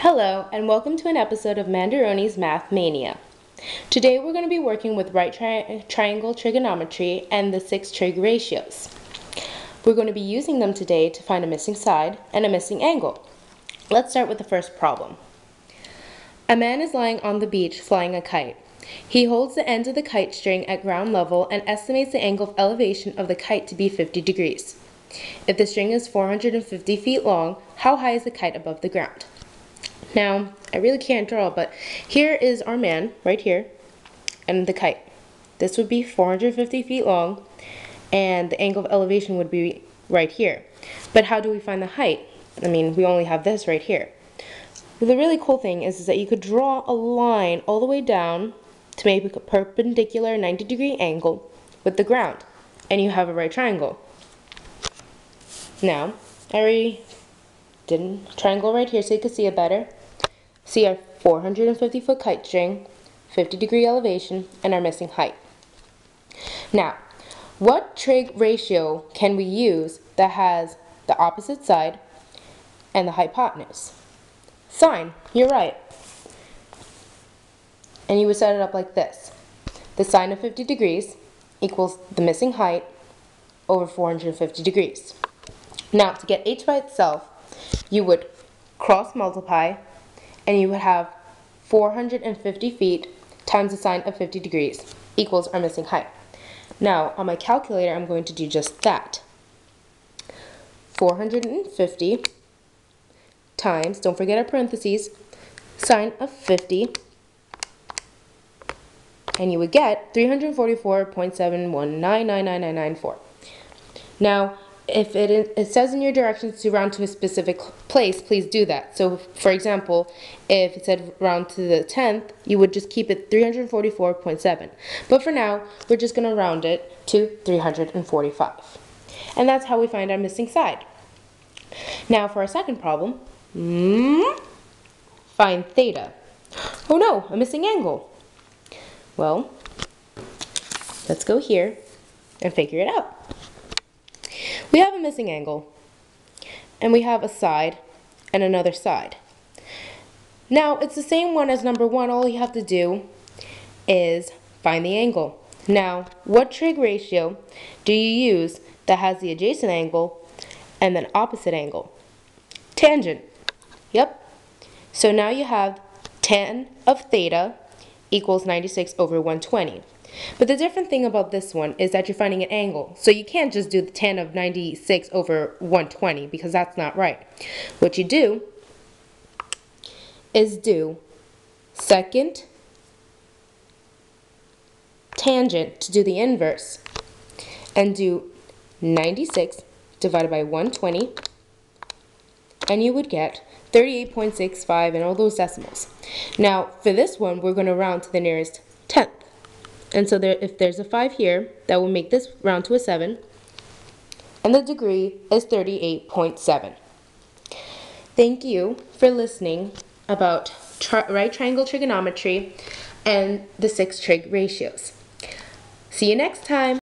Hello, and welcome to an episode of Mandaroni's Math Mania. Today we're going to be working with right triangle trigonometry and the 6 trig ratios. We're going to be using them today to find a missing side and a missing angle. Let's start with the first problem. A man is lying on the beach flying a kite. He holds the end of the kite string at ground level and estimates the angle of elevation of the kite to be 50 degrees. If the string is 450 feet long, how high is the kite above the ground? Now, I really can't draw, but here is our man, right here, and the kite. This would be 450 feet long, and the angle of elevation would be right here. But how do we find the height? I mean, we only have this right here. Well, the really cool thing is that you could draw a line all the way down to make a perpendicular 90-degree angle with the ground, and you have a right triangle. Now, I already did a triangle right here so you can see it better. See our 450-foot kite string, 50-degree elevation, and our missing height. Now, what trig ratio can we use that has the opposite side and the hypotenuse? Sine, you're right. And you would set it up like this. The sine of 50 degrees equals the missing height over 450 degrees. Now, to get h by itself, you would cross multiply, and you would have 450 feet times the sine of 50 degrees equals our missing height. Now, on my calculator, I'm going to do just that. 450 times, don't forget our parentheses, sine of 50, and you would get 344.7199994. Now, if it says in your directions to round to a specific place, please do that. So, for example, if it said round to the 10th, you would just keep it 344.7. But for now, we're just going to round it to 345. And that's how we find our missing side. Now, for our second problem, find theta. Oh no, a missing angle. Well, let's go here and figure it out. We have a missing angle, and we have a side and another side. Now, it's the same one as number 1. All you have to do is find the angle. Now, what trig ratio do you use that has the adjacent angle and then opposite angle? Tangent. Yep. So now you have tan of theta equals 96 over 120. But the different thing about this one is that you're finding an angle. So you can't just do the tan of 96 over 120 because that's not right. What you do is do second tangent to do the inverse and do 96 divided by 120, and you would get 38.65 and all those decimals. Now for this one, we're going to round to the nearest tenth. And so if there's a 5 here, that will make this round to a 7. And the degree is 38.7. Thank you for listening about right triangle trigonometry and the 6 trig ratios. See you next time.